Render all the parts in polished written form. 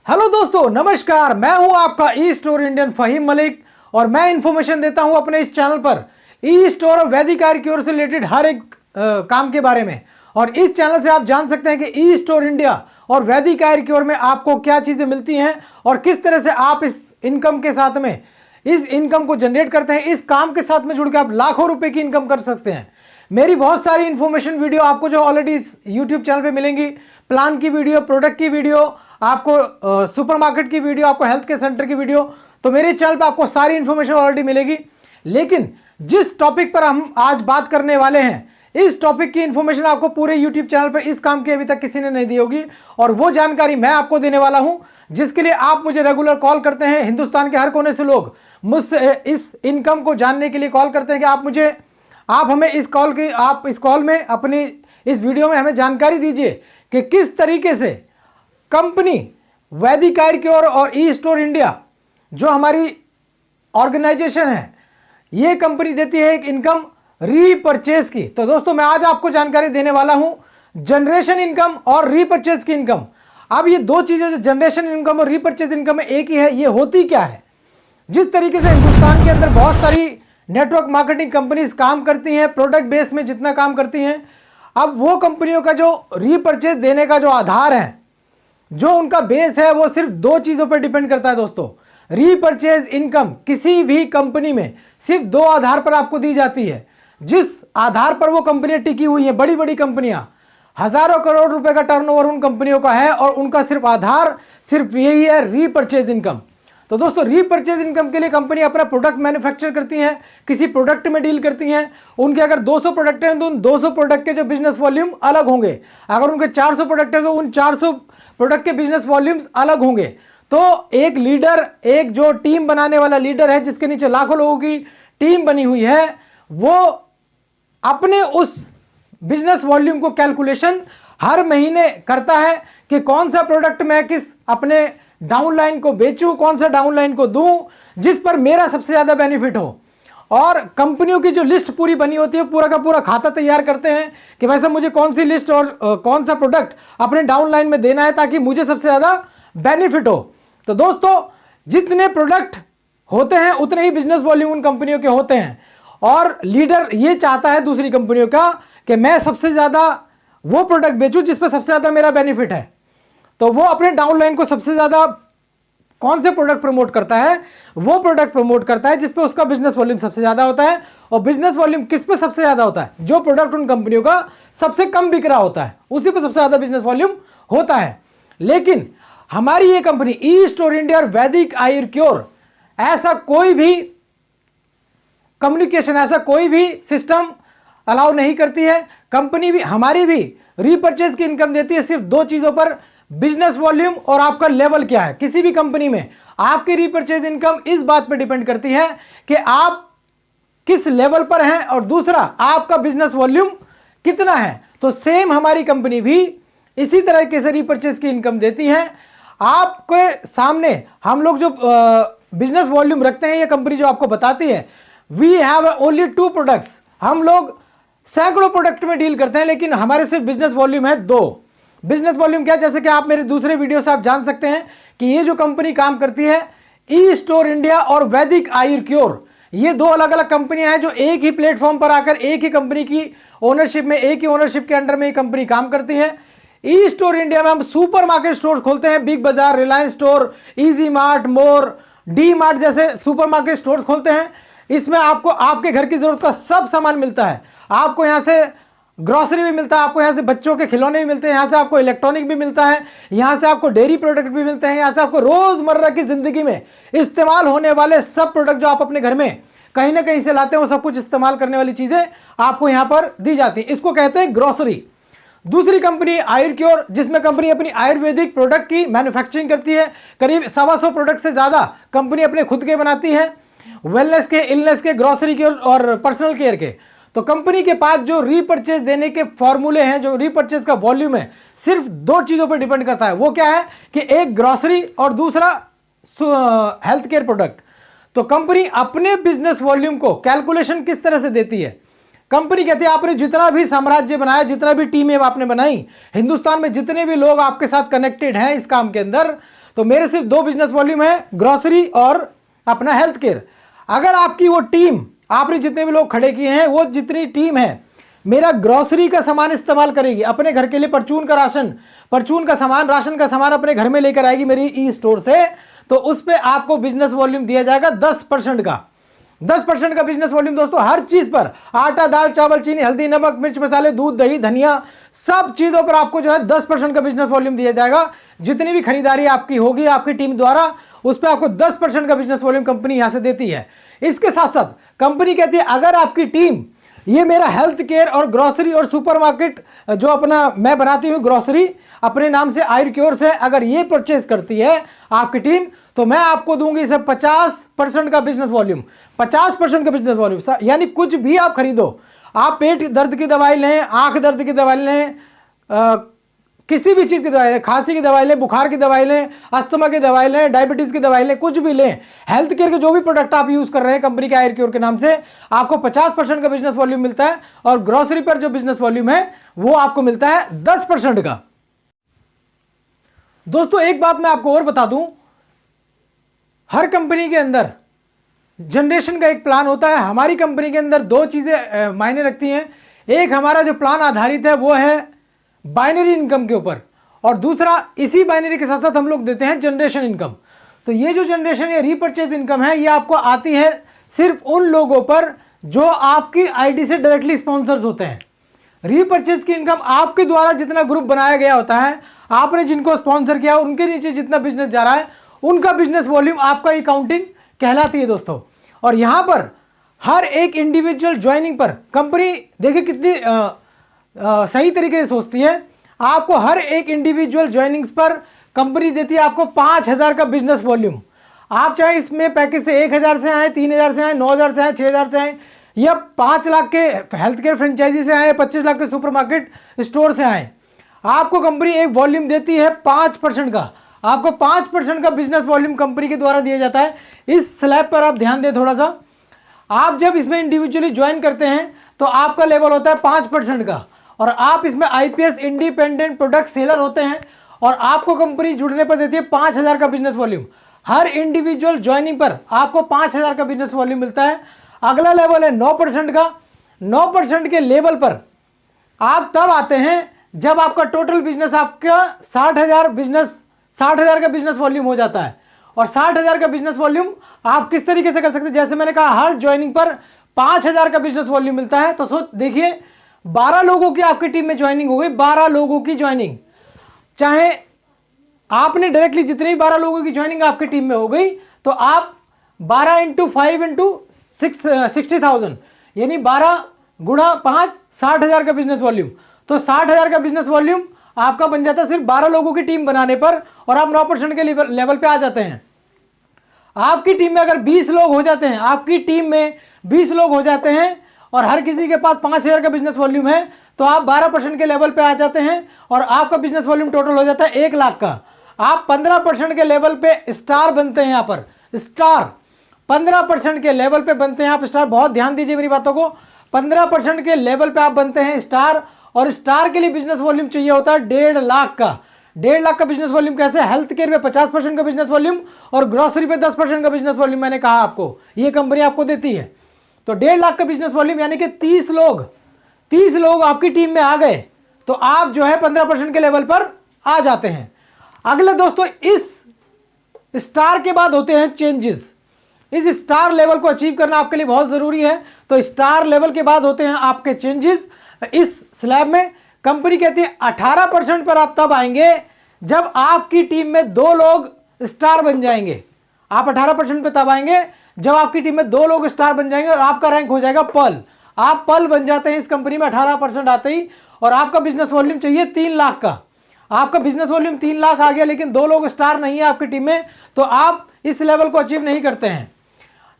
Hello दोस्तों, नमस्कार। मैं हूं आपका e store Indian Fahim Malik और मैं इंफॉर्मेशन देता हूं अपने इस चैनल पर ई स्टोर और वैदिक आयुर क्योर से रिलेटेड हर एक काम के बारे में। और इस चैनल से आप जान सकते हैं कि ई स्टोर इंडिया और वैदिक आयुर क्योर में आपको क्या चीजें मिलती हैं और किस तरह से आप इस इनकम के साथ में इस इनकम को जनरेट करते हैं। इस काम के साथ में जुड़ के आप लाखों रुपए की इनकम कर सकते हैं। मेरी बहुत सारी इंफॉर्मेशन वीडियो आपको जो ऑलरेडी इस यूट्यूब चैनल पे मिलेंगी। प्लान की वीडियो, प्रोडक्ट की वीडियो, आपको सुपरमार्केट की वीडियो, आपको हेल्थ केयर सेंटर की वीडियो, तो मेरे चैनल पे आपको सारी इंफॉर्मेशन ऑलरेडी मिलेगी। लेकिन जिस टॉपिक पर हम आज बात करने वाले हैं, इस टॉपिक की इंफॉर्मेशन आपको पूरे यूट्यूब चैनल पर इस काम की अभी तक किसी ने नहीं दी होगी और वो जानकारी मैं आपको देने वाला हूं, जिसके लिए आप मुझे रेगुलर कॉल करते हैं। हिंदुस्तान के हर कोने से लोग मुझसे इस इनकम को जानने के लिए कॉल करते हैं कि आप हमें इस कॉल में अपनी इस वीडियो में हमें जानकारी दीजिए कि किस तरीके से कंपनी वैदिक आयुर क्योर और ई स्टोर इंडिया जो हमारी ऑर्गेनाइजेशन है, ये कंपनी देती है एक इनकम रीपर्चेज की। तो दोस्तों, मैं आज आपको जानकारी देने वाला हूं जनरेशन इनकम और रीपर्चेज की इनकम। अब ये दो चीजें जो जनरेशन इनकम और रीपर्चेज इनकम है एक ही है, ये होती क्या है। जिस तरीके से हिंदुस्तान के अंदर बहुत सारी नेटवर्क मार्केटिंग कंपनीज काम करती हैं, प्रोडक्ट बेस में जितना काम करती हैं, अब वो कंपनियों का जो रीपर्चेज देने का जो आधार है, जो उनका बेस है, वो सिर्फ दो चीजों पर डिपेंड करता है। दोस्तों, रीपर्चेज इनकम किसी भी कंपनी में सिर्फ दो आधार पर आपको दी जाती है। जिस आधार पर वो कंपनियां टिकी हुई हैं, बड़ी बड़ी कंपनियां, हजारों करोड़ रुपए का टर्नओवर उन कंपनियों का है और उनका सिर्फ आधार सिर्फ यही है, रीपर्चेज इनकम। तो दोस्तों, रीपर्चेज इनकम के लिए कंपनी अपना प्रोडक्ट मैन्युफैक्चर करती है, किसी प्रोडक्ट में डील करती हैं। उनके अगर 200 प्रोडक्ट हैं तो उन 200 प्रोडक्ट के जो बिजनेस वॉल्यूम अलग होंगे। अगर उनके 400 प्रोडक्ट हैं तो उन 400 प्रोडक्ट के बिजनेस वॉल्यूम्स अलग होंगे। तो एक लीडर, एक जो टीम बनाने वाला लीडर है, जिसके नीचे लाखों लोगों की टीम बनी हुई है, वो अपने उस बिजनेस वॉल्यूम को कैलकुलेशन हर महीने करता है कि कौन सा प्रोडक्ट मैं किस अपने डाउनलाइन को बेचूं, कौन सा डाउनलाइन को दूं, जिस पर मेरा सबसे ज्यादा बेनिफिट हो। और कंपनियों की जो लिस्ट पूरी बनी होती है, पूरा का पूरा खाता तैयार करते हैं कि भाई साहब मुझे कौन सी लिस्ट और कौन सा प्रोडक्ट अपने डाउनलाइन में देना है ताकि मुझे सबसे ज्यादा बेनिफिट हो। तो दोस्तों, जितने प्रोडक्ट होते हैं उतने ही बिजनेस वॉल्यूम उन कंपनियों के होते हैं। और लीडर ये चाहता है दूसरी कंपनियों का कि मैं सबसे ज्यादा वो प्रोडक्ट बेचूं जिस पर सबसे ज्यादा मेरा बेनिफिट है। तो वो अपने डाउनलाइन को सबसे ज्यादा कौन से प्रोडक्ट प्रमोट करता है, वो प्रोडक्ट प्रमोट करता है जिस पे उसका बिजनेस वॉल्यूम सबसे ज्यादा होता है। और बिजनेस वॉल्यूम किस पे सबसे ज्यादा होता है? जो प्रोडक्ट उन कंपनियों का सबसे कम बिक रहा होता है, उसी पे सबसे ज्यादा बिजनेस वॉल्यूम होता है। लेकिन हमारी ये कंपनी ई स्टोर इंडिया और वैदिक आयुर क्योर ऐसा कोई भी कम्युनिकेशन, ऐसा कोई भी सिस्टम अलाउ नहीं करती है। कंपनी भी, हमारी भी रीपर्चेज की इनकम देती है सिर्फ दो चीजों पर, बिजनेस वॉल्यूम और आपका लेवल क्या है। किसी भी कंपनी में आपकी रीपर्चेज इनकम इस बात पर डिपेंड करती है कि आप किस लेवल पर हैं और दूसरा आपका बिजनेस वॉल्यूम कितना है। तो सेम हमारी कंपनी भी इसी तरह से रीपर्चेज की इनकम देती है। आपके सामने हम लोग जो बिजनेस वॉल्यूम रखते हैं, ये कंपनी जो आपको बताती है, वी हैव ओनली 2 प्रोडक्ट्स। हम लोग सैकड़ों प्रोडक्ट में डील करते हैं, लेकिन हमारे सिर्फ बिजनेस वॉल्यूम है 2। बिजनेस वॉल्यूम क्या, जैसे कि आप मेरे दूसरे वीडियो से आप जान सकते हैं कि ये जो कंपनी काम करती है, ई स्टोर इंडिया और वैदिक आयुर क्योर, ये दो अलग अलग कंपनियां हैं जो एक ही प्लेटफॉर्म पर आकर एक ही कंपनी की ओनरशिप में, एक ही ओनरशिप के अंडर में ये कंपनी काम करती है। ई स्टोर इंडिया में हम सुपर मार्केट स्टोर खोलते हैं, बिग बाजार, रिलायंस स्टोर, इजी मार्ट, मोर, डी मार्ट जैसे सुपर मार्केट स्टोर खोलते हैं। इसमें आपको आपके घर की जरूरत का सब सामान मिलता है। आपको यहां से ग्रोसरी भी मिलता है, आपको यहां से बच्चों के खिलौने भी मिलते हैं, यहां से आपको इलेक्ट्रॉनिक भी मिलता है, यहां से आपको डेयरी प्रोडक्ट भी मिलते हैं, यहां से आपको रोजमर्रा की जिंदगी में इस्तेमाल होने वाले सब प्रोडक्ट जो आप अपने घर में कहीं ना कहीं से लाते हैं, वो सब कुछ इस्तेमाल करने वाली चीजें आपको यहां पर दी जाती है। इसको कहते हैं ग्रोसरी। दूसरी कंपनी आयुर क्योर, जिसमें कंपनी अपनी आयुर्वेदिक प्रोडक्ट की मैन्युफैक्चरिंग करती है। करीब 125 प्रोडक्ट से ज्यादा कंपनी अपने खुद के बनाती है, वेलनेस के, इलनेस के, ग्रोसरी के और पर्सनल केयर के। तो कंपनी के पास जो रीपर्चेज देने के फॉर्मूले हैं, जो रीपर्चेज का वॉल्यूम है, सिर्फ दो चीजों पर डिपेंड करता है। वो क्या है कि एक ग्रोसरी और दूसरा हेल्थ केयर प्रोडक्ट। तो कंपनी अपने बिजनेस वॉल्यूम को कैलकुलेशन किस तरह से देती है? कंपनी कहती है आपने जितना भी साम्राज्य बनाया, जितना भी टीमें आपने बनाई, हिंदुस्तान में जितने भी लोग आपके साथ कनेक्टेड हैं इस काम के अंदर, तो मेरे सिर्फ 2 बिजनेस वॉल्यूम है, ग्रोसरी और अपना हेल्थ केयर। अगर आपकी वो टीम, आपने जितने भी लोग खड़े किए हैं, वो जितनी टीम है मेरा ग्रोसरी का सामान इस्तेमाल करेगी, अपने घर के लिए परचून का राशन, परचून का सामान, राशन का सामान अपने घर में लेकर आएगी मेरी ई स्टोर से, तो उस पर आपको बिजनेस वॉल्यूम दिया जाएगा 10% का। 10% का बिजनेस वॉल्यूम दोस्तों, हर चीज पर, आटा, दाल, चावल, चीनी, हल्दी, नमक, मिर्च, मसाले, दूध, दही, धनिया, सब चीजों पर आपको जो है 10% का बिजनेस वॉल्यूम दिया जाएगा। जितनी भी खरीदारी आपकी होगी आपकी टीम द्वारा, उस पर आपको 10% का बिजनेस वॉल्यूम कंपनी यहां से देती है। इसके साथ साथ कंपनी कहती है अगर आपकी टीम ये मेरा हेल्थ केयर और ग्रोसरी और सुपरमार्केट जो अपना मैं बनाती हूं ग्रोसरी अपने नाम से आयुर्क्योर से, अगर ये परचेज करती है आपकी टीम, तो मैं आपको दूंगी इसे 50% का बिजनेस वॉल्यूम। 50% का बिजनेस वॉल्यूम यानी कुछ भी आप खरीदो, आप पेट दर्द की दवाई लें, आंख दर्द की दवाई लें, किसी भी चीज की दवाई लें, खांसी की दवाई लें, बुखार की दवाई लें, अस्थमा की दवाई लें, डायबिटीज की दवाई लें, कुछ भी लें, हेल्थ केयर के जो भी प्रोडक्ट आप यूज कर रहे हैं कंपनी के आयुर्क्योर के नाम से, आपको 50% का बिजनेस वॉल्यूम मिलता है। और ग्रोसरी पर जो बिजनेस वॉल्यूम है वो आपको मिलता है 10% का। दोस्तों एक बात मैं आपको और बता दूं, हर कंपनी के अंदर जनरेशन का एक प्लान होता है। हमारी कंपनी के अंदर 2 चीजें मायने रखती हैं। एक हमारा जो प्लान आधारित है वो है बाइनरी इनकम के ऊपर, और दूसरा इसी बाइनरी के साथ साथ हम लोग देते हैं जनरेशन इनकम। तो ये जो जनरेशन या रीपर्चेज इनकम है ये आपको आती है सिर्फ उन लोगों पर जो आपकी आईडी से डायरेक्टली स्पॉन्सर्स होते हैं। रीपर्चेज की इनकम आपके द्वारा जितना ग्रुप बनाया गया होता है, आपने जिनको स्पॉन्सर किया, उनके नीचे जितना बिजनेस जा रहा है, उनका बिजनेस वॉल्यूम आपका ही काउंटिंग कहलाती है दोस्तों। और यहां पर हर एक इंडिविजुअल ज्वाइनिंग पर कंपनी देखिए कितनी सही तरीके से सोचती है। आपको हर एक इंडिविजुअल ज्वाइनिंग्स पर कंपनी देती है आपको 5000 का बिजनेस वॉल्यूम। आप चाहे इसमें पैकेज से 1000 से आए, 3000 से आए, 9000 से आए, 6000 से आए, या 5 लाख के हेल्थ केयर फ्रेंचाइजी से आए, 25 लाख के सुपरमार्केट स्टोर से आए, आपको कंपनी एक वॉल्यूम देती है 5% का। आपको 5% का बिजनेस वॉल्यूम कंपनी के द्वारा दिया जाता है। इस स्लैब पर आप ध्यान दें थोड़ा सा। आप जब इसमें इंडिविजुअली ज्वाइन करते हैं तो आपका लेवल होता है 5% का, और आप इसमें आईपीएस इंडिपेंडेंट प्रोडक्ट सेलर होते हैं, और आपको कंपनी जुड़ने पर देती है 5000 का बिजनेस वॉल्यूम। हर इंडिविजुअल ज्वाइनिंग पर आपको 5000 का बिजनेस वॉल्यूम मिलता है। अगला लेवल है 9% का। 9% के लेवल पर आप तब आते हैं जब आपका टोटल बिजनेस आपका 60,000 का बिजनेस वॉल्यूम हो जाता है। और 60,000 का बिजनेस वॉल्यूम आप किस तरीके से कर सकते हैं, जैसे मैंने कहा हर ज्वाइनिंग पर 5000 का बिजनेस वॉल्यूम मिलता है। तो सोच देखिए 12 लोगों की आपकी टीम में ज्वाइनिंग हो गई, 12 लोगों की ज्वाइनिंग, चाहे आपने डायरेक्टली जितनी 12 लोगों की ज्वाइनिंग आपकी टीम में हो गई, तो आप 12 × 5 × 60,000 यानी 12 गुणा 5 60,000 का बिजनेस वॉल्यूम। तो 60,000 का बिजनेस वॉल्यूम आपका बन जाता है सिर्फ 12 लोगों की टीम बनाने पर, और आप 9% के लेवल पे आ जाते हैं। आपकी टीम में अगर 20 लोग हो जाते हैं, आपकी टीम में 20 लोग हो जाते हैं और हर किसी के पास 5000 का बिजनेस वॉल्यूम है, तो आप 12% के लेवल पे आ जाते हैं और आपका बिजनेस वॉल्यूम टोटल हो जाता है 1 लाख का। आप 15% के लेवल पे स्टार बनते हैं। यहां पर स्टार 15% के लेवल पे बनते हैं आप स्टार। बहुत ध्यान दीजिए मेरी बातों को। 15% के लेवल पे आप बनते हैं स्टार, और स्टार के लिए बिजनेस वॉल्यूम चाहिए होता है 1.5 लाख का। 1.5 लाख का बिजनेस वॉल्यूम कैसे? हेल्थ केयर में 50% का बिजनेस वॉल्यूम और ग्रोसरी पे 10% का बिजनेस वॉल्यूम मैंने कहा आपको, ये कंपनी आपको देती है। तो 1.5 लाख का बिजनेस वॉल्यूम यानी कि 30 लोग आपकी टीम में आ गए, तो आप जो है 15% के लेवल पर आ जाते हैं। अगले दोस्तों, इस स्टार के बाद होते हैं चेंजेस। इस स्टार लेवल को अचीव करना आपके लिए बहुत जरूरी है। तो स्टार लेवल के बाद होते हैं आपके चेंजेस। इस स्लैब में कंपनी कहती है 18% पर आप तब आएंगे जब आपकी टीम में 2 लोग स्टार बन जाएंगे। आप 18% पे तब आएंगे जब आपकी टीम में 2 लोग स्टार बन जाएंगे और आपका रैंक हो जाएगा पर्ल। आप पर्ल बन जाते हैं इस कंपनी में 18% आते ही, और आपका बिजनेस वॉल्यूम चाहिए 3 लाख का। आपका बिजनेस वॉल्यूम 3 लाख आ गया, लेकिन 2 लोग स्टार नहीं है आपकी टीम में, तो आप इस लेवल को अचीव नहीं करते हैं।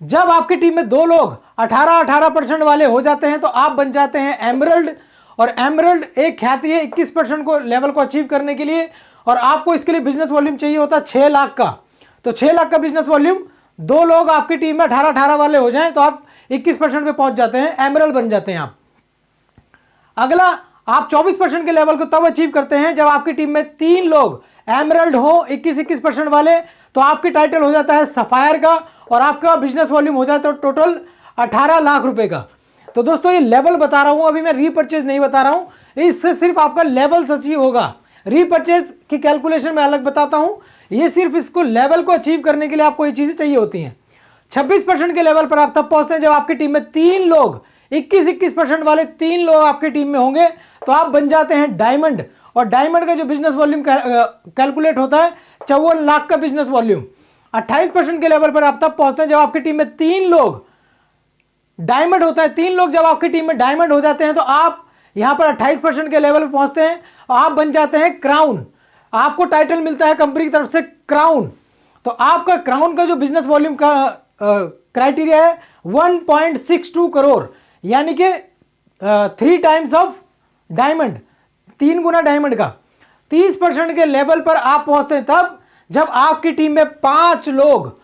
जब आपकी टीम में 2 लोग 18% वाले हो जाते हैं, तो आप बन जाते हैं एमरल्ड। और एमरल्ड एक ख्याति है 21% को लेवल को अचीव करने के लिए, और आपको इसके लिए बिजनेस वॉल्यूम चाहिए होता है 6 लाख का। तो 6 लाख का बिजनेस वॉल्यूम, 2 लोग आपकी टीम में 18 वाले हो जाएं तो आप 21% पे पहुंच जाते हैं, एमरल्ड बन जाते हैं आप। अगला, आप 24% के लेवल को तब अचीव करते हैं जब आपकी टीम में 3 लोग एमरल्ड हो 21% वाले, तो आपकी टाइटल हो जाता है सफायर का और आपका बिजनेस वॉल्यूम हो जाता है टोटल 18 लाख रुपए का। तो दोस्तों ये लेवल बता रहा हूं, अभी मैं रीपर्चेज नहीं बता रहा हूं, इससे सिर्फ आपका लेवल अचीव होगा। रीपर्चेज की कैलकुलेशन मैं अलग बताता हूं, ये सिर्फ इसको लेवल को अचीव करने के लिए आपको ये चीजें चाहिए होती हैं। 26% के लेवल पर आप तब पहुंचते हैं जब आपकी टीम में 3 लोग 21% वाले 3 लोग आपकी टीम में होंगे, तो आप बन जाते हैं डायमंड। और डायमंड का जो बिजनेस वॉल्यूम कैलकुलेट होता है 54 लाख का बिजनेस वॉल्यूम। 28% के लेवल पर आप तब पहुंचते हैं जब आपकी टीम में 3 लोग डायमंड होता है। 3 लोग जब आपकी टीम में डायमंड हो जाते हैं तो आप यहां पर 28% के लेवल पर पहुंचते हैं और आप बन जाते हैं क्राउन। आपको टाइटल मिलता है कंपनी की तरफ से क्राउन। तो आपका क्राउन का जो बिजनेस वॉल्यूम का क्राइटेरिया है 1.62 करोड़, यानी कि 3 times of diamond, 3 Guna diamond का। 30% के लेवल पर आप पहुंचते हैं तब जब आपकी टीम में 5 लोग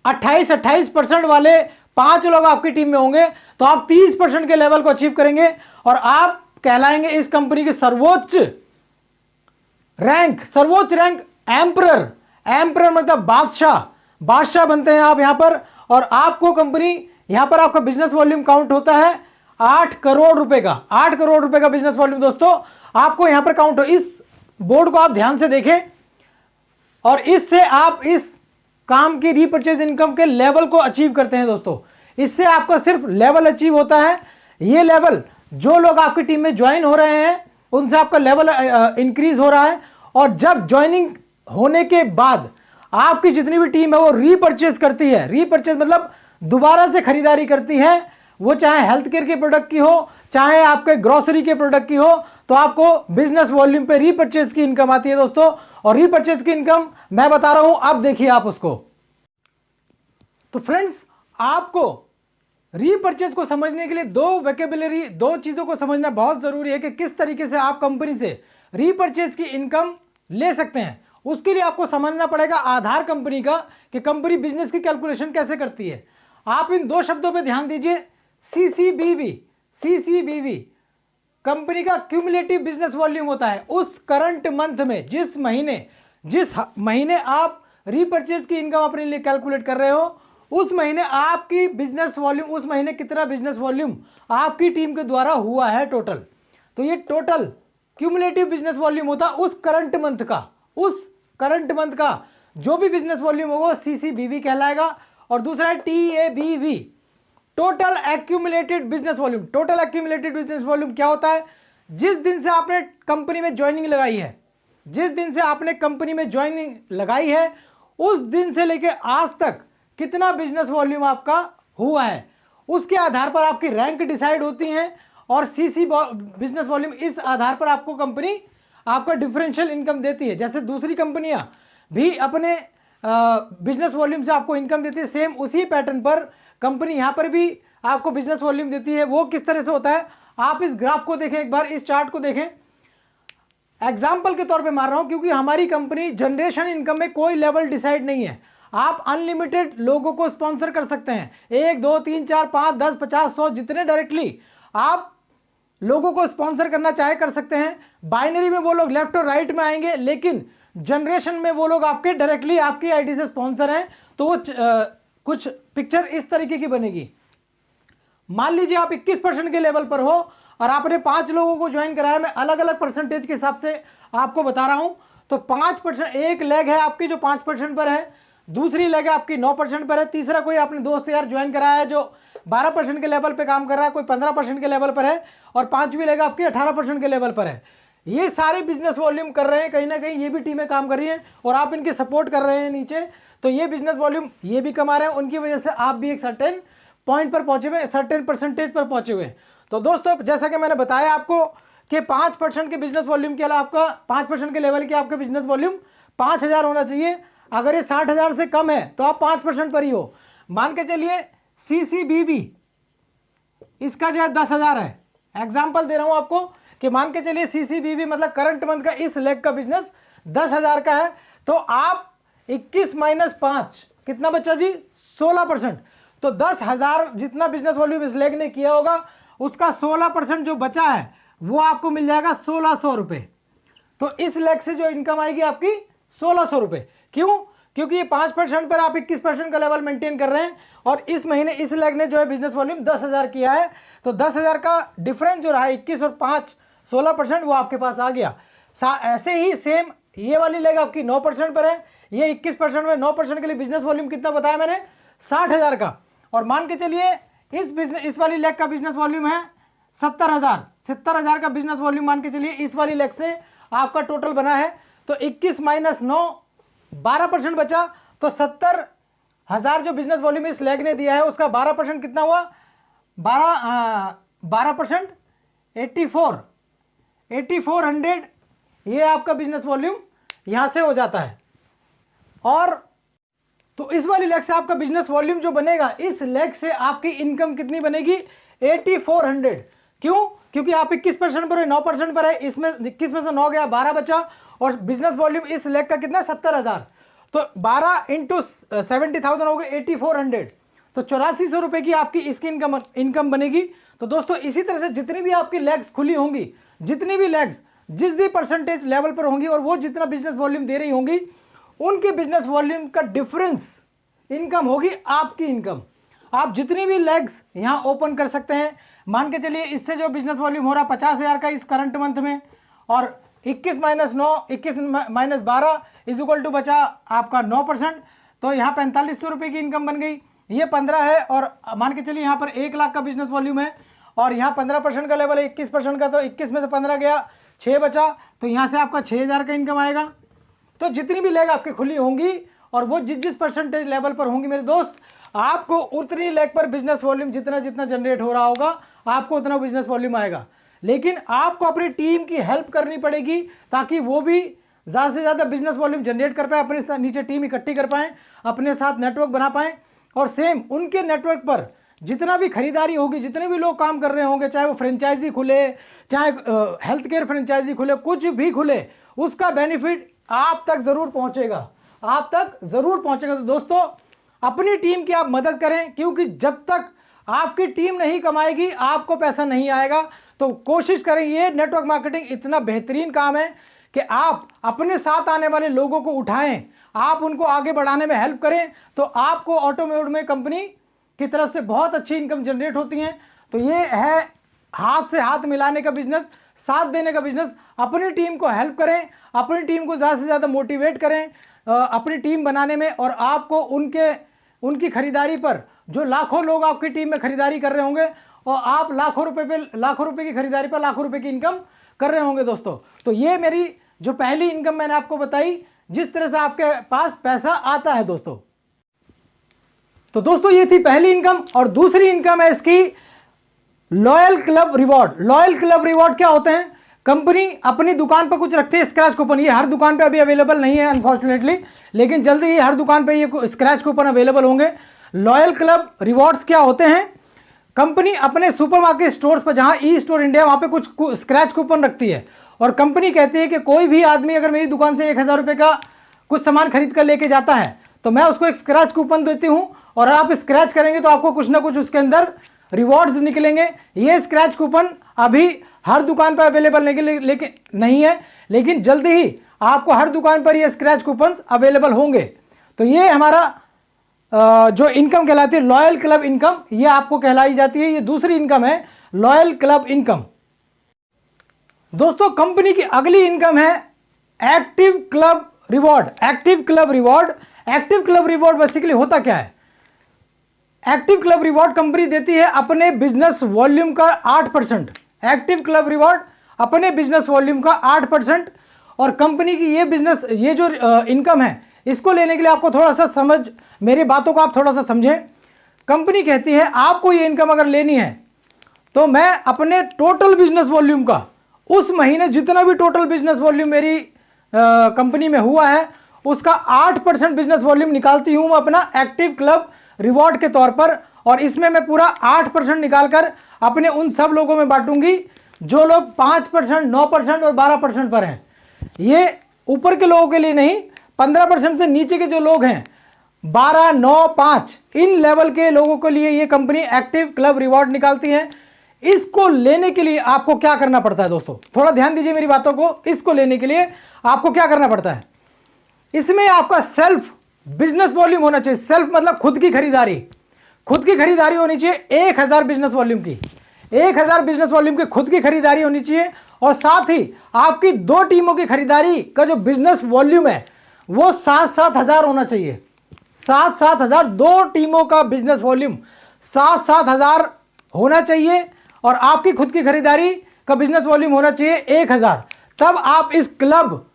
28% वाले 5 लोग आपकी टीम में होंगे, तो आप 30% के लेवल को अचीव करेंगे और आप कहलाएंगे इस कंपनी के सर्वोच्च रैंक एम्परर। एम्परर मतलब बादशाह बनते हैं आप यहां पर। और आपको कंपनी यहां पर आपका बिजनेस वॉल्यूम काउंट होता है 8 करोड़ रुपए का। 8 करोड़ रुपए का बिजनेस वॉल्यूम दोस्तों आपको यहां पर काउंट हो। इस बोर्ड को आप ध्यान से देखें और इससे आप इस काम की रीपर्चेज इनकम के लेवल को अचीव करते हैं दोस्तों। इससे आपका सिर्फ लेवल अचीव होता है। ये लेवल जो लोग आपकी टीम में ज्वाइन हो रहे हैं उनसे आपका लेवल इंक्रीज हो रहा है। और जब ज्वाइनिंग होने के बाद आपकी जितनी भी टीम है वो रीपर्चेज करती है। रीपर्चेज मतलब दोबारा से खरीदारी करती है, वो चाहे हेल्थ केयर के प्रोडक्ट की हो चाहे आपके ग्रोसरी के प्रोडक्ट की हो, तो आपको बिजनेस वॉल्यूम पे रीपर्चेज की इनकम आती है दोस्तों। और रीपर्चेज की इनकम मैं बता रहा हूं, अब देखिए आप उसको। तो फ्रेंड्स, आपको रीपर्चेज को समझने के लिए दो चीजों को समझना बहुत जरूरी है कि किस तरीके से आप कंपनी से रीपर्चेज की इनकम ले सकते हैं। उसके लिए आपको समझना पड़ेगा आधार कंपनी का कि कंपनी बिजनेस की कैलकुलेशन कैसे करती है। आप इन 2 शब्दों पे ध्यान दीजिए, सीसीबीवी कंपनी का क्यूमुलेटिव बिजनेस वॉल्यूम होता है। उस करंट मंथ में जिस महीने आप रीपर्चेज की इनकम अपने लिए कैलकुलेट कर रहे हो, उस महीने आपकी बिजनेस वॉल्यूम, उस महीने कितना बिजनेस वॉल्यूम आपकी टीम के द्वारा हुआ है टोटल। तो ये टोटल क्यूमुलेटिव बिजनेस वॉल्यूम होता है उस करंट मंथ का जो भी बिजनेस वॉल्यूम होगा सीसीबीवी कहलाएगा। और दूसरा है TABV, total accumulated business volume. Total accumulated business volume क्या होता है? जिस दिन से आपने कंपनी में ज्वाइनिंग लगाई है, उस दिन से लेकर आज तक कितना बिजनेस वॉल्यूम आपका हुआ है, उसके आधार पर आपकी रैंक डिसाइड होती है। और सीसी बिजनेस वॉल्यूम, इस आधार पर आपको कंपनी आपका डिफरेंशियल इनकम देती है। जैसे दूसरी कंपनियां भी अपने बिजनेस वॉल्यूम से आपको इनकम देती है, सेम उसी पैटर्न पर कंपनी यहां पर भी आपको बिजनेस वॉल्यूम देती है। वो किस तरह से होता है, आप इस ग्राफ को देखें, एक बार इस चार्ट को देखें। एग्जाम्पल के तौर पे मार रहा हूं क्योंकि हमारी कंपनी जनरेशन इनकम में कोई लेवल डिसाइड नहीं है। आप अनलिमिटेड लोगों को स्पॉन्सर कर सकते हैं, 1 2 3 4 5 10 50 100 जितने डायरेक्टली आप लोगों को स्पॉन्सर करना चाहे कर सकते हैं। बाइनरी में वो लोग लेफ्ट और राइट में आएंगे, लेकिन जनरेशन में वो लोग आपके डायरेक्टली आपकी आईडी से स्पॉन्सर हैं। तो वो कुछ पिक्चर इस तरीके की बनेगी। मान लीजिए आप 21% के लेवल पर हो और आपने 5 लोगों को ज्वाइन कराया। मैं अलग अलग परसेंटेज के हिसाब से आपको बता रहा हूं। तो 5%, एक लेग है आपकी जो 5% पर है, दूसरी लेग है आपकी 9% पर है, तीसरा कोई आपने दोस्त यार ज्वाइन कराया है जो 12% के लेवल पे काम कर रहा है, कोई 15% के लेवल पर है, और 5वीं लेग आपकी 18% के लेवल पर है। ये सारे बिजनेस वॉल्यूम कर रहे हैं, कहीं ना कहीं ये भी टीमें काम कर रही हैं और आप इनके सपोर्ट कर रहे हैं नीचे। तो ये बिजनेस वॉल्यूम ये भी कमा रहे हैं, उनकी वजह से आप भी एक सर्टेन पॉइंट पर पहुंचे हुए, सर्टेन परसेंटेज पर पहुंचे हुए। तो दोस्तों, जैसा कि मैंने बताया आपको कि 5% के बिजनेस वॉल्यूम के अलावा आपका 5% के लेवल के आपका बिजनेस वॉल्यूम 5000 होना चाहिए। अगर ये 60,000 से कम है तो आप 5% पर ही हो। मान के चलिए सीसीबीबी इसका जो है 10,000 है। एग्जाम्पल दे रहा हूं आपको कि मान के चलिए सीसीबीबी मतलब करंट मंथ का इस लेग का बिजनेस 10,000 का है। तो आप 21 - 5 कितना बचा जी? 16%। तो 10,000 जितना बिजनेस वॉल्यूम इस लेग ने किया होगा उसका 16% जो बचा है वो आपको मिल जाएगा 1600 रुपए। तो इस लेग से जो इनकम आएगी आपकी 1600 रुपये। क्यों? क्योंकि ये 5% पर आप 21% का लेवल मेंटेन कर रहे हैं और इस महीने इस लेग ने जो है बिजनेस वॉल्यूम 10,000 किया है, तो 10,000 का डिफरेंस जो रहा 21 और 5 16% वो आपके पास आ गया। ऐसे ही सेम ये वाली लेग आपकी 9% पर है, ये 21% में 9% के लिए बिजनेस वॉल्यूम कितना बताया मैंने? 60,000 का। और मान के चलिए इस वाली लेग का बिजनेस वॉल्यूम है 70,000 का बिजनेस वॉल्यूम मान के चलिए इस वाली लेग से आपका टोटल बना है। तो 21 माइनस 9 12% बचा, तो 70,000 जो बिजनेस वॉल्यूम इस लेग ने दिया है उसका 12% कितना हुआ? 12% 8400 ये आपका बिजनेस वॉल्यूम यहां से हो जाता है। और तो इस वाली लेग से आपका बिजनेस वॉल्यूम जो बनेगा, इस लेग से आपकी इनकम कितनी बनेगी? 8400। क्यों? क्योंकि आप 21% पर है, 9% पर है, इसमें 21 में से 9 गया, 12 बचा और बिजनेस वॉल्यूम इस लेग का कितना? 70,000। तो 12 इंटू 70,000 हो गए 8400, तो 8400 रुपए की आपकी इसकी इनकम बनेगी। तो दोस्तों इसी तरह से जितनी भी आपकी लेग्स खुली होंगी, जितनी भी लेग्स जिस भी परसेंटेज लेवल पर होंगी और वो जितना बिजनेस वॉल्यूम दे रही होंगी, उनके बिजनेस वॉल्यूम का डिफरेंस इनकम होगी आपकी इनकम। आप जितनी भी लेग्स यहां ओपन कर सकते हैं। मान के चलिए इससे जो बिजनेस वॉल्यूम हो रहा 50,000 का इस करंट मंथ में, और 21 minus 9 21 minus 12 is equal to बचा आपका 9%, तो यहाँ 4500 रुपये की इनकम बन गई। ये 15 है और मान के चलिए यहाँ पर 1 लाख का बिजनेस वॉल्यूम है और यहाँ 15% का लेवल है 21% का, तो 21 में से 15 गया, 6 बचा, तो यहाँ से आपका 6,000 का इनकम आएगा। तो जितनी भी लेग आपकी खुली होंगी और वो जिस परसेंटेज लेवल पर होंगी मेरे दोस्त, आपको उतनी लेग पर बिजनेस वॉल्यूम जितना जितना जनरेट हो रहा होगा आपको उतना बिजनेस वॉल्यूम आएगा। लेकिन आपको अपनी टीम की हेल्प करनी पड़ेगी ताकि वो भी ज़्यादा से ज़्यादा बिजनेस वॉल्यूम जनरेट कर पाए, अपने नीचे टीम इकट्ठी कर पाएँ, अपने साथ नेटवर्क बना पाएँ और सेम उनके नेटवर्क पर जितना भी खरीदारी होगी, जितने भी लोग काम कर रहे होंगे, चाहे वो फ्रेंचाइजी खुले, चाहे हेल्थ केयर फ्रेंचाइजी खुले, कुछ भी खुले, उसका बेनिफिट आप तक जरूर पहुंचेगा, आप तक जरूर पहुंचेगा। तो दोस्तों अपनी टीम की आप मदद करें, क्योंकि जब तक आपकी टीम नहीं कमाएगी आपको पैसा नहीं आएगा। तो कोशिश करें, ये नेटवर्क मार्केटिंग इतना बेहतरीन काम है कि आप अपने साथ आने वाले लोगों को उठाएं, आप उनको आगे बढ़ाने में हेल्प करें, तो आपको ऑटोमेटिक में कंपनी की तरफ से बहुत अच्छी इनकम जनरेट होती है। तो ये है हाथ से हाथ मिलाने का बिजनेस, साथ देने का बिजनेस। अपनी टीम को हेल्प करें, अपनी टीम को ज़्यादा से ज़्यादा मोटिवेट करें अपनी टीम बनाने में, और आपको उनकी खरीदारी पर जो लाखों लोग आपकी टीम में खरीदारी कर रहे होंगे और आप लाखों रुपए की खरीदारी पर लाखों रुपए की इनकम कर रहे होंगे दोस्तों। तो ये मेरी जो पहली इनकम मैंने आपको बताई, जिस तरह से आपके पास पैसा आता है दोस्तों। तो दोस्तों ये थी पहली इनकम। और दूसरी इनकम है इसकी loyal club reward. Loyal club reward क्या होते हैं? कंपनी अपनी दुकान पर कुछ रखती है स्क्रैच कूपन। ये हर दुकान पे अभी अवेलेबल नहीं है अनफॉर्चुनेटली, लेकिन जल्दी ही हर दुकान पे ये स्क्रैच कूपन अवेलेबल होंगे। लॉयल क्लब रिवॉर्ड्स क्या होते हैं? कंपनी अपने सुपरमार्केट स्टोर्स पर, जहां ई स्टोर इंडिया, वहां पे कुछ स्क्रैच कूपन रखती है और कंपनी कहती है कि कोई भी आदमी अगर मेरी दुकान से 1,000 रुपये का कुछ सामान खरीद कर लेके जाता है तो मैं उसको एक स्क्रैच कूपन देती हूं और आप स्क्रैच करेंगे तो आपको कुछ ना कुछ उसके अंदर रिवॉर्ड्स निकलेंगे। ये स्क्रैच कूपन अभी हर दुकान पर अवेलेबल नहीं है, लेकिन जल्दी ही आपको हर दुकान पर ये स्क्रैच कूपन अवेलेबल होंगे। तो ये हमारा जो इनकम कहलाती है लॉयल क्लब इनकम, ये आपको कहलाई जाती है। ये दूसरी इनकम है लॉयल क्लब इनकम। दोस्तों कंपनी की अगली इनकम है active club reward. Active club reward basically होता क्या है? एक्टिव क्लब रिवॉर्ड कंपनी देती है अपने बिजनेस वॉल्यूम का 8%। एक्टिव क्लब रिवॉर्ड अपने बिजनेस वॉल्यूम का 8%। और कंपनी की ये जो इनकम है, इसको लेने के लिए आपको थोड़ा सा मेरी बातों को आप थोड़ा सा समझें। कंपनी कहती है आपको ये इनकम अगर लेनी है तो मैं अपने टोटल बिजनेस वॉल्यूम का, उस महीने जितना भी टोटल बिजनेस वॉल्यूम मेरी कंपनी में हुआ है उसका 8% बिजनेस वॉल्यूम निकालती हूं मैं अपना एक्टिव क्लब रिवॉर्ड के तौर पर, और इसमें मैं पूरा 8% निकालकर अपने उन सब लोगों में बांटूंगी जो लोग 5%, 9% और 12% पर हैं। ये ऊपर के लोगों के लिए नहीं, 15% से नीचे के जो लोग हैं 12, 9, 5 इन लेवल के लोगों के लिए ये कंपनी एक्टिव क्लब रिवॉर्ड निकालती है। इसको लेने के लिए आपको क्या करना पड़ता है दोस्तों? थोड़ा ध्यान दीजिए मेरी बातों को। इसको लेने के लिए आपको क्या करना पड़ता है? इसमें आपका सेल्फ बिजनेस वॉल्यूम होना चाहिए। सेल्फ मतलब खुद की खरीदारी, खुद की खरीदारी होनी चाहिए 1000 बिजनेस वॉल्यूम की, 1000 बिजनेस वॉल्यूम की खुद की खरीदारी होनी चाहिए। और साथ ही आपकी 2 टीमों की खरीदारी का जो बिजनेस वॉल्यूम है वो 7-7 हजार होना चाहिए। 7-7 हजार, 2 टीमों का बिजनेस वॉल्यूम 7-7 हजार होना चाहिए और आपकी खुद की खरीदारी का बिजनेस वॉल्यूम होना चाहिए 1000। तब आप इस क्लब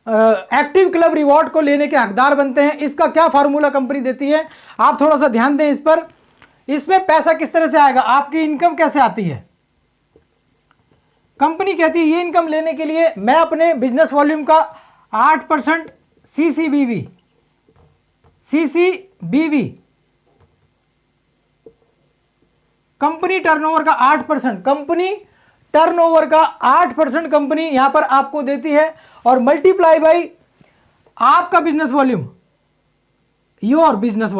एक्टिव क्लब रिवॉर्ड को लेने के हकदार बनते हैं। इसका क्या फार्मूला कंपनी देती है, आप थोड़ा सा ध्यान दें इस पर। इसमें पैसा किस तरह से आएगा, आपकी इनकम कैसे आती है। कंपनी कहती है ये इनकम लेने के लिए मैं अपने बिजनेस वॉल्यूम का 8% सीसीबीवी कंपनी टर्नओवर का 8%, कंपनी टर्नओवर का 8% कंपनी यहां पर आपको देती है और मल्टीप्लाई बाई आपका business volume, your business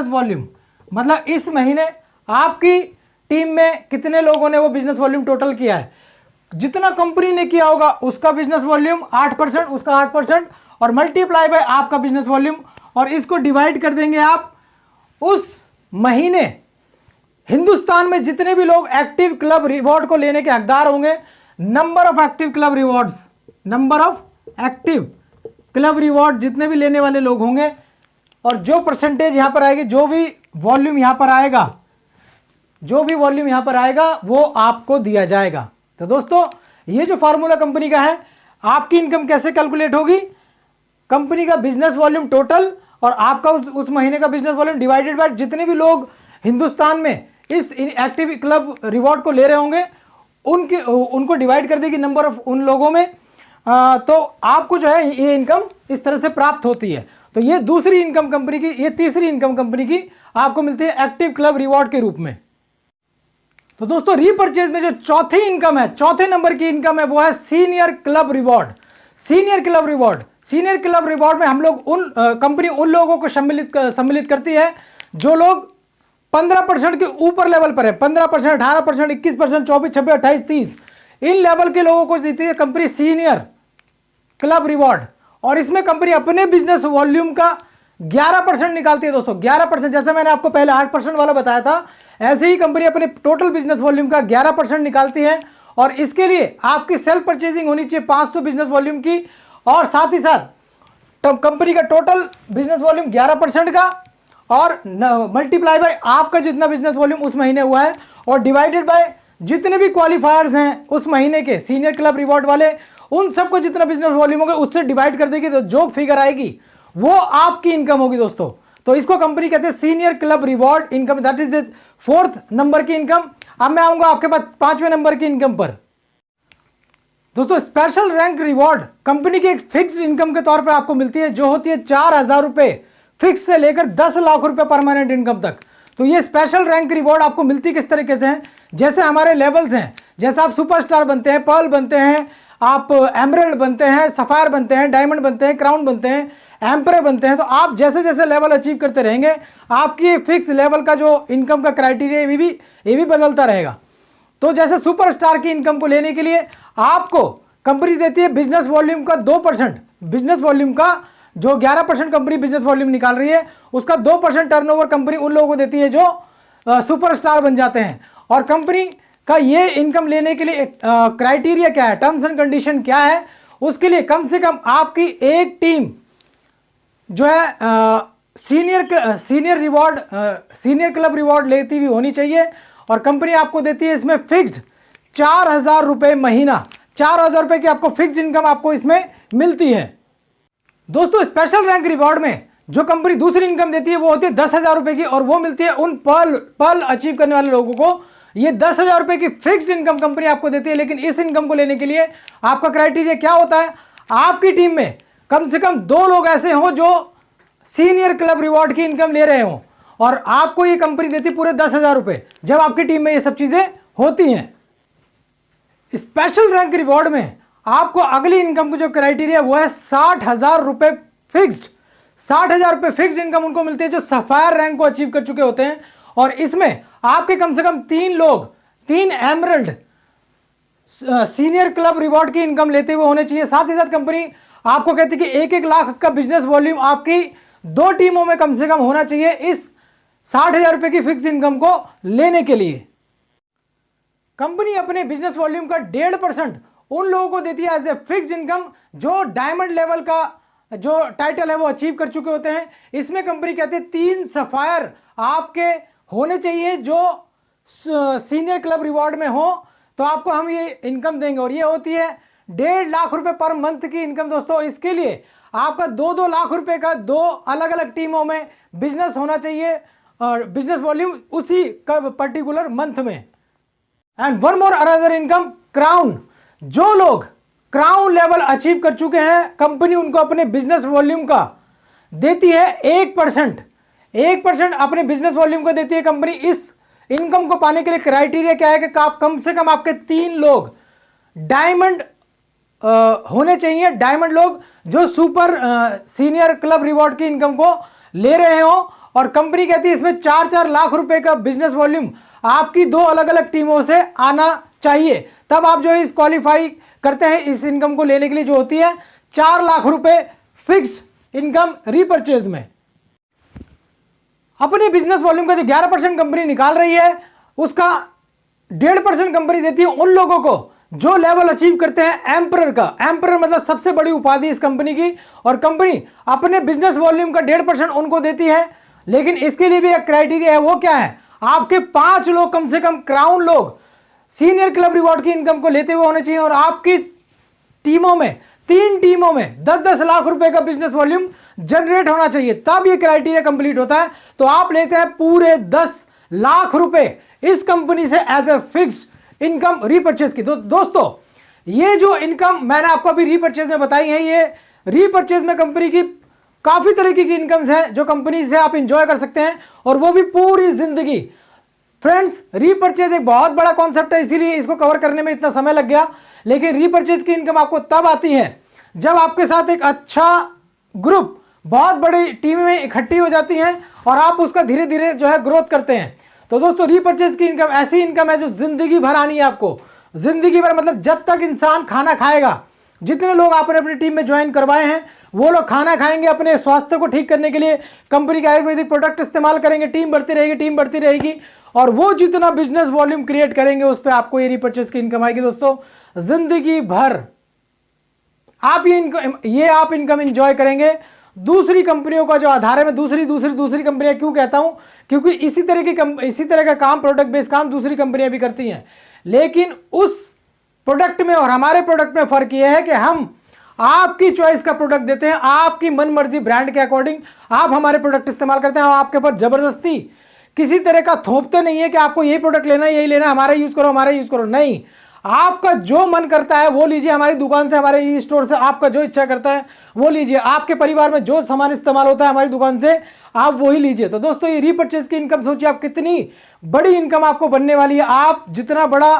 volume मतलब इस महीने आपकी टीम में कितने लोगों ने वो बिजनेस वॉल्यूम टोटल किया है। जितना कंपनी ने किया होगा उसका बिजनेस वॉल्यूम 8%, उसका 8% और मल्टीप्लाई बाय आपका बिजनेस वॉल्यूम, और इसको डिवाइड कर देंगे आप उस महीने हिंदुस्तान में जितने भी लोग एक्टिव क्लब रिवॉर्ड को लेने के हकदार होंगे, number of active club rewards, number of active club reward जितने भी लेने वाले लोग होंगे, और जो परसेंटेज यहां पर आएगी, जो भी वॉल्यूम यहां पर आएगा वो आपको दिया जाएगा। तो दोस्तों ये जो फार्मूला कंपनी का है, आपकी इनकम कैसे कैलकुलेट होगी, कंपनी का बिजनेस वॉल्यूम टोटल और आपका उस महीने का बिजनेस वॉल्यूम डिवाइडेड बाय जितने भी लोग हिंदुस्तान में इस एक्टिव क्लब रिवॉर्ड को ले रहे होंगे उनको डिवाइड कर देगी नंबर ऑफ उन लोगों में, तो आपको जो है ये इनकम इस तरह से प्राप्त होती है। तो ये दूसरी इनकम कंपनी की, ये तीसरी इनकम कंपनी की आपको मिलती है एक्टिव क्लब रिवॉर्ड के रूप में। तो दोस्तों रीपरचेज में जो चौथी इनकम है, चौथे नंबर की इनकम है, वो है senior club reward. Senior club reward में हम लोग कंपनी उन लोगों को सम्मिलित करती है जो लोग 15% के ऊपर लेवल पर है, 15%, 18%, 21%, 24, 26, 28, 30 इन लेवल के लोगों को देती है कंपनी सीनियर क्लब रिवॉर्ड। और इसमें कंपनी अपने बिजनेस वॉल्यूम का 11% निकालती है दोस्तों, 11%। जैसे मैंने आपको पहले 8% वाला बताया था, ऐसे ही कंपनी अपने टोटल बिजनेस वॉल्यूम का 11% निकालती है। और इसके लिए आपकी सेल्फ परचेजिंग होनी चाहिए 500 बिजनेस वॉल्यूम की, और साथ ही साथ कंपनी का टोटल बिजनेस वॉल्यूम 11% का और मल्टीप्लाई बाय आपका जितना बिजनेस वॉल्यूम उस महीने हुआ है और डिवाइडेड बाय जितने भी क्वालिफायर्स हैं उस महीने के सीनियर क्लब रिवॉर्ड वाले, उन सबको जितना बिजनेस वॉल्यूम होगा उससे डिवाइड कर देगी, तो जो फिगर आएगी वो आपकी इनकम होगी दोस्तों। तो इसको कंपनी कहते हैं senior club reward income, that is the 4th number की इनकम। अब मैं आऊंगा आपके पास 5वें नंबर की इनकम पर। दोस्तों स्पेशल रैंक रिवॉर्ड कंपनी की एक फिक्स्ड इनकम के तौर पर आपको मिलती है, जो होती है 4000 रुपए फिक्स से लेकर 10 लाख रुपए परमानेंट इनकम तक। तो ये स्पेशल रैंक रिवॉर्ड आपको मिलती किस तरीके से है, जैसे हमारे लेवल्स हैं, जैसे आप सुपरस्टार बनते हैं, पर्ल बनते हैं, आप एमरल्ड बनते हैं, सफायर बनते हैं, डायमंड बनते हैं, क्राउन बनते हैं, एम्परर बनते हैं। तो आप जैसे जैसे लेवल अचीव करते रहेंगे, आपकी फिक्स लेवल का जो इनकम का क्राइटेरिया ये भी बदलता रहेगा। तो जैसे सुपरस्टार की इनकम को लेने के लिए आपको कंपनी देती है बिजनेस वॉल्यूम का 2%, बिजनेस वॉल्यूम का जो 11% कंपनी बिजनेस वॉल्यूम निकाल रही है उसका 2% टर्नओवर कंपनी उन लोगों को देती है जो सुपरस्टार बन जाते हैं। और कंपनी का ये इनकम लेने के लिए क्राइटेरिया क्या है, टर्म्स एंड कंडीशन क्या है, उसके लिए कम से कम आपकी एक टीम जो है सीनियर क्लब रिवॉर्ड लेती हुई होनी चाहिए। और कंपनी आपको देती है इसमें फिक्स्ड 4000 रुपए महीना, 4000 रुपए की आपको फिक्स्ड इनकम आपको इसमें मिलती है। दोस्तों स्पेशल रैंक रिवॉर्ड में जो कंपनी दूसरी इनकम देती है वो होती है 10,000 रुपए की, और वो मिलती है उन पर्ल अचीव करने वाले लोगों को। ये 10,000 रुपए की फिक्स्ड इनकम कंपनी आपको देती है, लेकिन इस इनकम को लेने के लिए आपका क्राइटेरिया क्या होता है, आपकी टीम में कम से कम 2 लोग ऐसे हों जो सीनियर क्लब रिवॉर्ड की इनकम ले रहे हों, और आपको ये कंपनी देती है पूरे 10,000 रुपए जब आपकी टीम में ये सब चीजें होती हैं। स्पेशल रैंक रिवॉर्ड में आपको अगली इनकम का जो क्राइटेरिया वो है 60,000 रुपए फिक्स्ड। 60,000 रुपए फिक्स्ड इनकम उनको मिलती है जो सफायर रैंक को अचीव कर चुके होते हैं, और इसमें आपके कम से कम 3 लोग, 3 एमरल्ड सीनियर क्लब रिवॉर्ड की इनकम लेते हुए होने चाहिए। साथ ही साथ कंपनी आपको कहती है कि 1-1 लाख का बिजनेस वॉल्यूम आपकी 2 टीमों में कम से कम होना चाहिए इस 60,000 रुपए की फिक्स इनकम को लेने के लिए। कंपनी अपने बिजनेस वॉल्यूम का 1.5% उन लोगों को देती है एज ए फिक्स इनकम जो डायमंड लेवल का जो टाइटल है वो अचीव कर चुके होते हैं। इसमें कंपनी कहती है 3 सफायर आपके होने चाहिए जो सीनियर क्लब रिवॉर्ड में हो तो आपको हम ये इनकम देंगे, और ये होती है 1.5 लाख रुपए पर मंथ की इनकम। दोस्तों इसके लिए आपका 2-2 लाख रुपए का 2 अलग अलग टीमों में बिजनेस होना चाहिए और बिजनेस वॉल्यूम उसी पर्टिकुलर मंथ में। And one more another income, crown. जो लोग क्राउन लेवल अचीव कर चुके हैं कंपनी उनको अपने बिजनेस वॉल्यूम का देती है 1% अपने बिजनेस वॉल्यूम का देती है कंपनी। इस इनकम को पाने के लिए क्राइटेरिया क्या है कि आप कम से कम आपके 3 लोग डायमंड होने चाहिए, डायमंड लोग जो सुपर सीनियर क्लब रिवॉर्ड की इनकम को ले रहे हो। और कंपनी कहती है इसमें 4-4 लाख रुपए का बिजनेस वॉल्यूम आपकी 2 अलग अलग टीमों से आना चाहिए, तब आप जो इस क्वालिफाई करते हैं इस इनकम को लेने के लिए, जो होती है 4 लाख रुपए फिक्स इनकम रीपर्चेज में। अपने बिजनेस वॉल्यूम का जो 11% कंपनी निकाल रही है उसका 1.5% कंपनी देती है उन लोगों को जो लेवल अचीव करते हैं एम्परर का। एम्परर मतलब सबसे बड़ी उपाधि इस कंपनी की, और कंपनी अपने बिजनेस वॉल्यूम का 1.5% उनको देती है। लेकिन इसके लिए भी एक क्राइटेरिया है, वो क्या है, आपके 5 लोग कम से कम क्राउन लोग सीनियर क्लब रिवॉर्ड की इनकम को लेते हुए होने चाहिए, और आपकी टीमों में 3 टीमों में 10-10 लाख रुपए का बिजनेस वॉल्यूम जनरेट होना चाहिए, तब ये क्राइटेरिया कंप्लीट होता है। तो आप लेते हैं पूरे 10 लाख रुपए इस कंपनी से as a fix income repurchase की। दोस्तों ये जो इनकम मैंने आपको अभी रीपर्चेज में बताई है, ये रीपर्चेज में कंपनी की काफी तरीके की इनकम्स हैं जो कंपनी से आप इंजॉय कर सकते हैं, और वो भी पूरी जिंदगी। फ्रेंड्स रीपर्चेज एक बहुत बड़ा कॉन्सेप्ट है, इसीलिए इसको कवर करने में इतना समय लग गया। लेकिन रीपर्चेज की इनकम आपको तब आती है जब आपके साथ एक अच्छा ग्रुप बहुत बड़ी टीम में इकट्ठी हो जाती हैं और आप उसका धीरे धीरे जो है ग्रोथ करते हैं। तो दोस्तों रीपर्चेज की इनकम ऐसी इनकम है जो जिंदगी भर आनी है आपको, जिंदगी भर मतलब जब तक इंसान खाना खाएगा। जितने लोग आपने अपनी टीम में ज्वाइन करवाए हैं वो लोग खाना खाएंगे, अपने स्वास्थ्य को ठीक करने के लिए कंपनी के आयुर्वेदिक प्रोडक्ट इस्तेमाल करेंगे, टीम बढ़ती रहेगी, टीम बढ़ती रहेगी, और वो जितना बिजनेस वॉल्यूम क्रिएट करेंगे उस पर आपको ये रीपर्चेज की इनकम आएगी। दोस्तों जिंदगी भर आप ये आप इनकम एंजॉय करेंगे। दूसरी कंपनियों का जो आधार है, मैं दूसरी कंपनियां क्यों कहता हूं, क्योंकि इसी तरह का काम, प्रोडक्ट बेस्ड काम दूसरी कंपनियां भी करती हैं, लेकिन उस प्रोडक्ट में और हमारे प्रोडक्ट में फर्क यह है कि हम आपकी चॉइस का प्रोडक्ट देते हैं, आपकी मन मर्जी ब्रांड के अकॉर्डिंग आप हमारे प्रोडक्ट इस्तेमाल करते हैं। हम आपके ऊपर जबरदस्ती किसी तरह का थोपते नहीं है कि आपको यही प्रोडक्ट लेना है, यही लेना है, हमारा यूज करो, हमारा यूज करो, नहीं। आपका जो मन करता है वो लीजिए हमारी दुकान से, हमारे ई स्टोर से, आपका जो इच्छा करता है वो लीजिए। आपके परिवार में जो सामान इस्तेमाल होता है हमारी दुकान से आप वही लीजिए। तो दोस्तों ये रीपर्चेज की इनकम सोचिए आप कितनी बड़ी इनकम आपको बनने वाली है। आप जितना बड़ा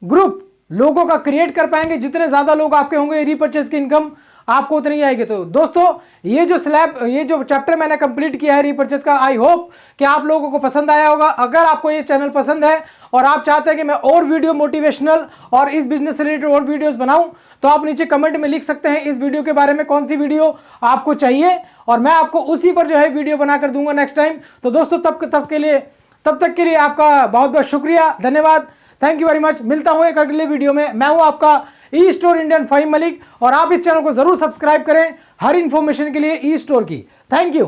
ग्रुप लोगों का क्रिएट कर पाएंगे, जितने ज्यादा लोग आपके होंगे, रीपर्चेज की इनकम आपको उतनी ही आएगी। तो दोस्तों ये जो चैप्टर मैंने कंप्लीट किया है रीपर्चेज का, आई होप कि आप लोगों को पसंद आया होगा। अगर आपको ये चैनल पसंद है और आप चाहते हैं कि मैं और वीडियो मोटिवेशनल और इस बिजनेस से रिलेटेड और वीडियोस बनाऊं, तो आप नीचे कमेंट में लिख सकते हैं इस वीडियो के बारे में कौन सी वीडियो आपको चाहिए, और मैं आपको उसी पर जो है वीडियो बनाकर दूंगा नेक्स्ट टाइम। तो दोस्तों तब तक के लिए आपका बहुत बहुत शुक्रिया, धन्यवाद, थैंक यू वेरी मच। मिलता हूं एक अगले वीडियो में। मैं हूं आपका e store Indian Fahim Malik, और आप इस चैनल को जरूर सब्सक्राइब करें हर इंफॉर्मेशन के लिए ई स्टोर की। Thank you.